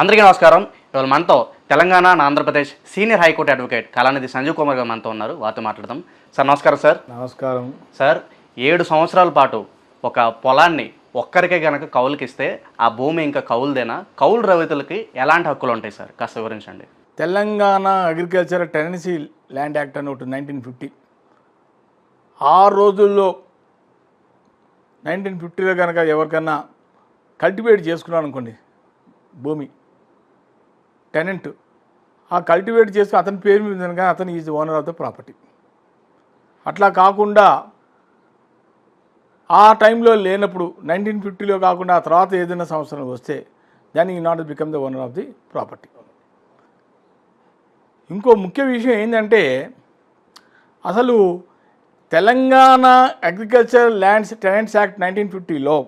అందరికీ నమస్కారం. ఇవాళ మనతో Telangana Andhra Pradesh senior high court advocate Kalanidhi Sanjeev Kumar గారు మనతో ఉన్నారు. వారితో మాట్లాడదాం. సార్ నమస్కారం. సార్ నమస్కారం. సార్ 7 సంవత్సరాల పాటు ఒక పొలాన్ని ఒక్కరికే కనుక కౌలుకి ఇస్తే ఆ భూమి ఇంకా కౌలుదేనా? కౌలు రైతులకి ఎలాంటి హక్కులు ఉంటాయి సార్? కాస్త వివరించండి. Telangana agriculture tenancy land act అని ఒకటి 1950. ఆ రోజుల్లో 1950లో కనుక ఎవరికన్నా కల్టివేట్ చేసుకున్నాను అనుకోండి భూమి, టెనెంట్ ఆ కల్టివేట్ చేసుకుని అతని పేరు మీద కనుక అతను is owner of the property. అట్లా కాకుండా ఆ టైంలో లేనప్పుడు 1950లో కాకుండా ఆ తర్వాత ఏదైనా సంవత్సరం వస్తే దాన్ని not become the owner of the property. ఇంకో ముఖ్య విషయం ఏంటంటే అసలు Telangana agriculture lands tenants act 1950లో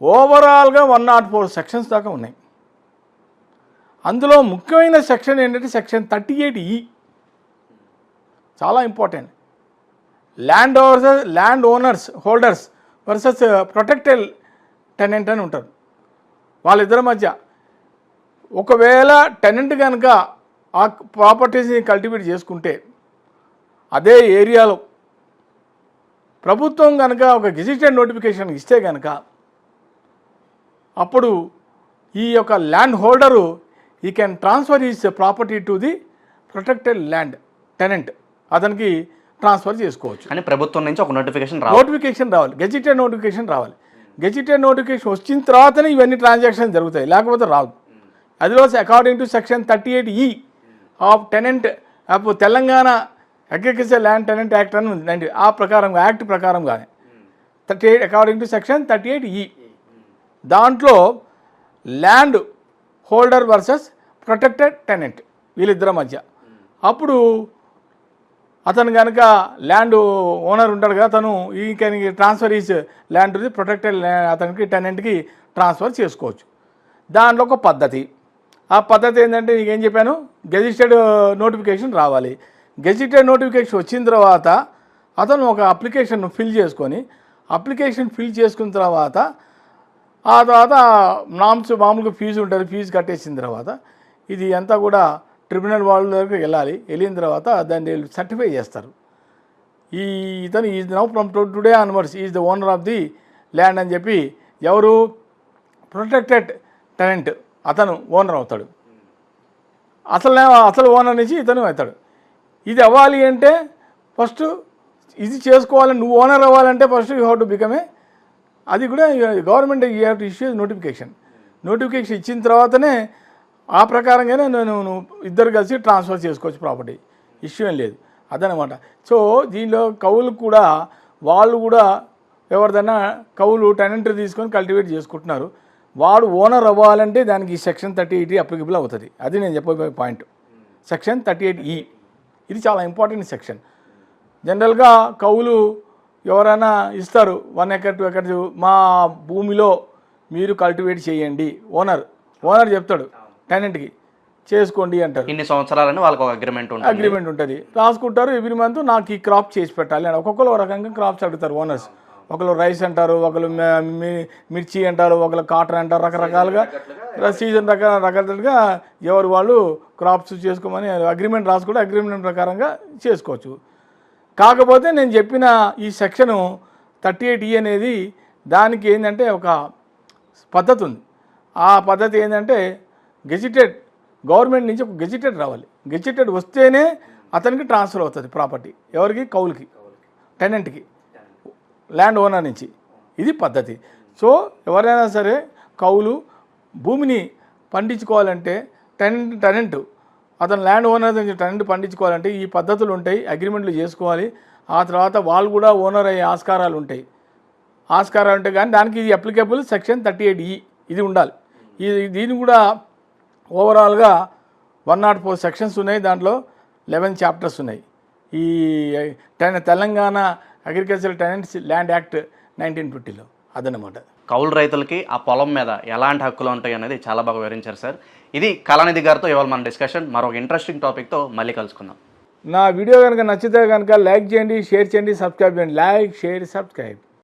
ఓవరాల్గా 104 సెక్షన్స్ దాకా ఉన్నాయి. అందులో ముఖ్యమైన సెక్షన్ ఏంటంటే సెక్షన్ 38E, చాలా important. Land owners holders versus protected tenant అని ఉంటారు. వాళ్ళిద్దరి మధ్య ఒకవేళ టెనెంట్ కనుక ఆ ప్రాపర్టీస్ని కల్టివేట్ చేసుకుంటే అదే ఏరియాలో ప్రభుత్వం కనుక ఒక గెజిటెడ్ నోటిఫికేషన్ ఇస్తే కనుక అప్పుడు ఈ యొక్క land holder he can transfer his property to the protected land tenant, అతనికి ట్రాన్స్ఫర్ చేసుకోవచ్చు. కానీ ప్రభుత్వం నుంచి ఒక నోటిఫికేషన్ రావాలి, గెజిటెడ్ నోటిఫికేషన్ రావాలి. గెజిటెడ్ నోటిఫికేషన్ వచ్చిన తర్వాతనే ఇవన్నీ ట్రాన్సాక్షన్ జరుగుతాయి, లేకపోతే రాదు. అదిలో according to section 38E of tenant of Telangana agriculture land tenant act అని ఉంది. ఆ ప్రకారం యాక్ట్ ప్రకారంగానే 38 అకార్డింగ్ టు సెక్షన్ 38E దాంట్లో land holder versus protected tenant వీళ్ళిద్దరి మధ్య అప్పుడు అతను కనుక ల్యాండ్ ఓనర్ ఉంటాడు కదా, అతను ఈ transfer is land the protected అతనికి టెనెంట్కి ట్రాన్స్ఫర్ చేసుకోవచ్చు. దాంట్లో ఒక పద్ధతి, ఆ పద్ధతి ఏంటంటే నీకేం చెప్పాను, గెజిటెడ్ నోటిఫికేషన్ రావాలి. గెజిటెడ్ నోటిఫికేషన్ వచ్చిన తర్వాత అతను ఒక అప్లికేషన్ ఫిల్ చేసుకొని ఫిల్ చేసుకున్న తర్వాత ఆ తర్వాత నామ్స్ మామూలుగా ఫీజు ఉంటుంది, ఫీజు కట్టేసిన తర్వాత ఇది అంతా కూడా ట్రిబ్యునల్ వాళ్ళ దగ్గరికి వెళ్ళిన తర్వాత దాన్ని సర్టిఫై చేస్తారు. ఇతను is now from today onwards is the owner of the land అని చెప్పి ఎవరు ప్రొటెక్టెడ్ టెనెంట్ అతను ఓనర్ అవుతాడు. అసలు ఓనర్ నుంచి ఇతను అవుతాడు. ఇది అవ్వాలి అంటే ఫస్ట్ ఇది చేసుకోవాలని, నువ్వు ఓనర్ అవ్వాలంటే first you have to become a, అది కూడా government you have to issue notification ఇచ్చిన తర్వాతనే ఆ ప్రకారంగానే నువ్వు ఇద్దరు కలిసి ట్రాన్స్ఫర్ చేసుకోవచ్చు ప్రాపర్టీ, ఇష్యూ ఏం లేదు అదనమాట. సో దీనిలో కౌలు కూడా వాళ్ళు కూడా ఎవరిదైనా కౌలు టెనెంట్ తీసుకొని కల్టివేట్ చేసుకుంటున్నారు, వాడు ఓనర్ అవ్వాలంటే దానికి సెక్షన్ 38E అప్లికబుల్ అవుతుంది. అది నేను చెప్పబోయే పాయింట్. సెక్షన్ 38E ఇది చాలా ఇంపార్టెంట్ సెక్షన్. జనరల్గా కౌలు ఎవరైనా ఇస్తారు 1 ఎకర్ 2 ఎకర్స్ మా భూమిలో మీరు కల్టివేట్ చేయండి, ఓనర్ చెప్తాడు టెనెంట్కి చేసుకోండి అంటారు. ఇన్ని సంవత్సరాలని వాళ్ళకి ఒక అగ్రిమెంట్ ఉంటుంది, రాసుకుంటారు. ఎవ్రీ మంత్ నాకు ఈ క్రాప్ చేసి పెట్టాలి అని ఒక్కొక్కరు ఒక రకంగా క్రాప్స్ అడుగుతారు ఓనర్స్. ఒకరు రైస్ అంటారు, ఒకరు మిర్చి అంటారు, ఒకరు కాటన్ అంటారు, రకరకాలుగా సీజన్ రకరకాలుగా ఎవరు వాళ్ళు క్రాప్స్ చేసుకోమని అగ్రిమెంట్ రాసుకుంటే అగ్రిమెంట్ ప్రకారంగా చేసుకోవచ్చు. కాకపోతే నేను చెప్పిన ఈ సెక్షను 38E అనేది దానికి ఏంటంటే ఒక పద్ధతి ఉంది. ఆ పద్ధతి ఏంటంటే గెజిటెడ్ గవర్నమెంట్ నుంచి ఒక గెజిటెడ్ రావాలి. గెజిటెడ్ వస్తేనే అతనికి ట్రాన్స్ఫర్ అవుతుంది ప్రాపర్టీ. ఎవరికి? కౌలుకి, టెనెంట్కి, ల్యాండ్ ఓనర్ నుంచి. ఇది పద్ధతి. సో ఎవరైనా సరే కౌలు భూమిని పండించుకోవాలంటే టెనెంట్ అతను ల్యాండ్ ఓనర్ నుంచి టెనెంట్ పండించుకోవాలంటే ఈ పద్ధతులు ఉంటాయి, అగ్రిమెంట్లు చేసుకోవాలి. ఆ తర్వాత వాళ్ళు కూడా ఓనర్ అయ్యే ఆస్కారాలు ఉంటాయి కానీ దానికి ఇది అప్లికబుల్ సెక్షన్ 38E ఇది ఉండాలి. దీని కూడా ఓవరాల్గా 104 సెక్షన్స్ ఉన్నాయి, దాంట్లో 11 చాప్టర్స్ ఉన్నాయి. ఈ Telangana agriculture tenants land act 1950లో అదనమాట. కౌలు రైతులకి ఆ పొలం మీద ఎలాంటి హక్కులు ఉంటాయి అనేది చాలా బాగా వివరించారు సార్. ఇది కళానిధి గారితో ఇవాళ మన డిస్కషన్. మరొక ఇంట్రెస్టింగ్ టాపిక్తో మళ్ళీ కలుసుకుందాం. నా వీడియో కనుక నచ్చితే కనుక లైక్ చేయండి, షేర్ చేయండి, సబ్స్క్రైబ్ చేయండి. Like, share, subscribe.